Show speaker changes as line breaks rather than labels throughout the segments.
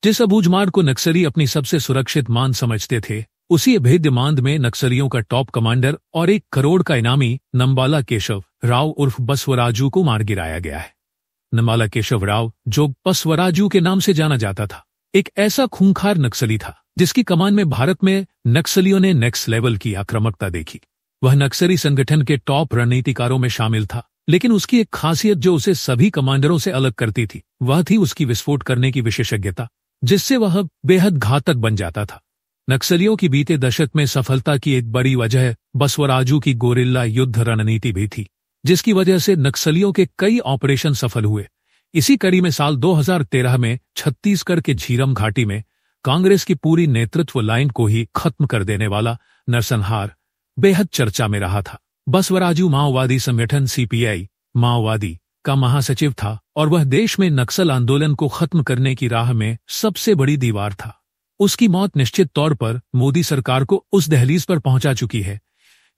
जिस अबूझमाड़ को नक्सली अपनी सबसे सुरक्षित मान समझते थे, उसी अभेद्य मांद में नक्सलियों का टॉप कमांडर और 1 करोड़ का इनामी नंबाला केशव राव उर्फ बसवराजू को मार गिराया गया है। नंबाला केशव राव, जो बसवराजू के नाम से जाना जाता था, एक ऐसा खूंखार नक्सली था जिसकी कमान में भारत में नक्सलियों ने नेक्स्ट लेवल की आक्रामकता देखी। वह नक्सली संगठन के टॉप रणनीतिकारों में शामिल था, लेकिन उसकी एक खासियत जो उसे सभी कमांडरों से अलग करती थी, वह थी उसकी विस्फोट करने की विशेषज्ञता, जिससे वह बेहद घातक बन जाता था। नक्सलियों की बीते दशक में सफलता की एक बड़ी वजह बसवराजू की गोरिल्ला युद्ध रणनीति भी थी, जिसकी वजह से नक्सलियों के कई ऑपरेशन सफल हुए। इसी कड़ी में साल 2013 में छत्तीसगढ़ के झीरम घाटी में कांग्रेस की पूरी नेतृत्व लाइन को ही खत्म कर देने वाला नरसंहार बेहद चर्चा में रहा था। बसवराजू माओवादी संगठन सीपीआई माओवादी का महासचिव था और वह देश में नक्सल आंदोलन को खत्म करने की राह में सबसे बड़ी दीवार था। उसकी मौत निश्चित तौर पर मोदी सरकार को उस दहलीज पर पहुंचा चुकी है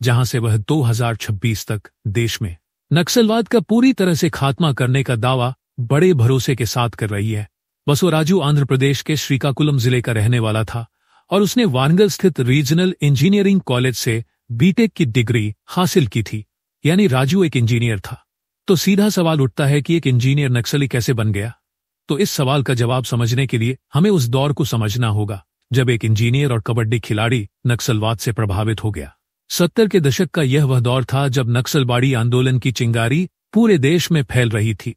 जहां से वह 2026 तक देश में नक्सलवाद का पूरी तरह से खात्मा करने का दावा बड़े भरोसे के साथ कर रही है। बसवराजू आंध्र प्रदेश के श्रीकाकुलम जिले का रहने वाला था और उसने वारंगल स्थित रीजनल इंजीनियरिंग कॉलेज से बीटेक की डिग्री हासिल की थी, यानी राजू एक इंजीनियर था। तो सीधा सवाल उठता है कि एक इंजीनियर नक्सली कैसे बन गया? तो इस सवाल का जवाब समझने के लिए हमें उस दौर को समझना होगा जब एक इंजीनियर और कबड्डी खिलाड़ी नक्सलवाद से प्रभावित हो गया। 70 के दशक का यह वह दौर था जब नक्सलवाड़ी आंदोलन की चिंगारी पूरे देश में फैल रही थी,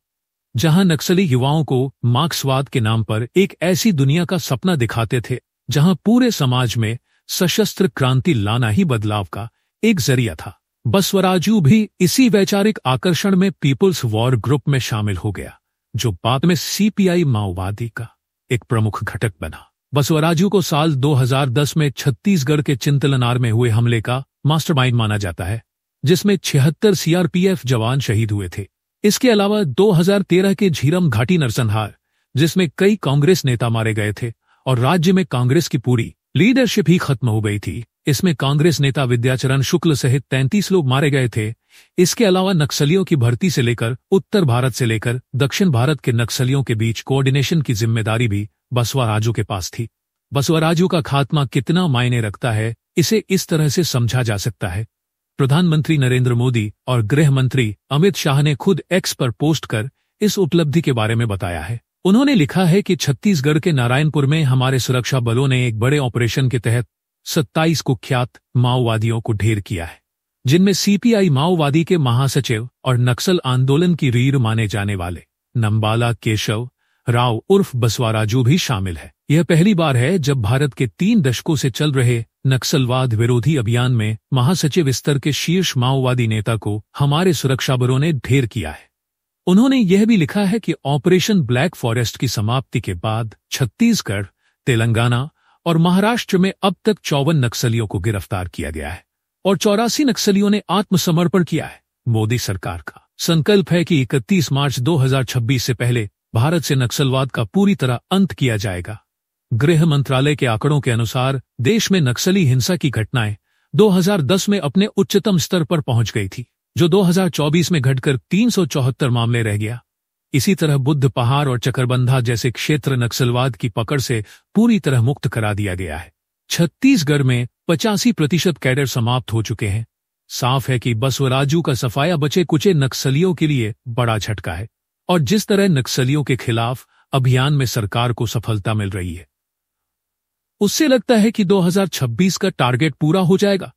जहां नक्सली युवाओं को मार्क्सवाद के नाम पर एक ऐसी दुनिया का सपना दिखाते थे जहां पूरे समाज में सशस्त्र क्रांति लाना ही बदलाव का एक जरिया था। बसवराजू भी इसी वैचारिक आकर्षण में पीपुल्स वॉर ग्रुप में शामिल हो गया, जो बाद में सीपीआई माओवादी का एक प्रमुख घटक बना। बसवराजू को साल 2010 में छत्तीसगढ़ के चिंतलनार में हुए हमले का मास्टरमाइंड माना जाता है, जिसमें 76 सीआरपीएफ जवान शहीद हुए थे। इसके अलावा 2013 के झीरम घाटी नरसंहार, जिसमें कई कांग्रेस नेता मारे गए थे और राज्य में कांग्रेस की पूरी लीडरशिप ही खत्म हो गई थी, इसमें कांग्रेस नेता विद्याचरण शुक्ल सहित 33 लोग मारे गए थे। इसके अलावा नक्सलियों की भर्ती से लेकर उत्तर भारत से लेकर दक्षिण भारत के नक्सलियों के बीच कोऑर्डिनेशन की जिम्मेदारी भी बसवराजू के पास थी। बसवराजू का खात्मा कितना मायने रखता है, इसे इस तरह से समझा जा सकता है। प्रधानमंत्री नरेंद्र मोदी और गृह मंत्री अमित शाह ने खुद एक्स पर पोस्ट कर इस उपलब्धि के बारे में बताया है। उन्होंने लिखा है कि छत्तीसगढ़ के नारायणपुर में हमारे सुरक्षा बलों ने एक बड़े ऑपरेशन के तहत 27 कुख्यात माओवादियों को ढेर किया है, जिनमें सीपीआई माओवादी के महासचिव और नक्सल आंदोलन की रीढ़ माने जाने वाले नंबाला केशव राव उर्फ बसवराजू भी शामिल है। यह पहली बार है जब भारत के 3 दशकों से चल रहे नक्सलवाद विरोधी अभियान में महासचिव स्तर के शीर्ष माओवादी नेता को हमारे सुरक्षा बलों ने ढेर किया है। उन्होंने यह भी लिखा है कि ऑपरेशन ब्लैक फॉरेस्ट की समाप्ति के बाद छत्तीसगढ़, तेलंगाना और महाराष्ट्र में अब तक 54 नक्सलियों को गिरफ्तार किया गया है और 84 नक्सलियों ने आत्मसमर्पण किया है। मोदी सरकार का संकल्प है कि 31 मार्च 2026 से पहले भारत से नक्सलवाद का पूरी तरह अंत किया जाएगा। गृह मंत्रालय के आंकड़ों के अनुसार देश में नक्सली हिंसा की घटनाएं 2010 में अपने उच्चतम स्तर पर पहुंच गई थी, जो 2024 में घटकर 374 मामले रह गया। इसी तरह बुद्ध पहाड़ और चकरबंधा जैसे क्षेत्र नक्सलवाद की पकड़ से पूरी तरह मुक्त करा दिया गया है। छत्तीसगढ़ में 85% कैडर समाप्त हो चुके हैं। साफ है कि बसवराजू का सफाया बचे कुचे नक्सलियों के लिए बड़ा झटका है और जिस तरह नक्सलियों के खिलाफ अभियान में सरकार को सफलता मिल रही है, उससे लगता है कि 2026 का टारगेट पूरा हो जाएगा।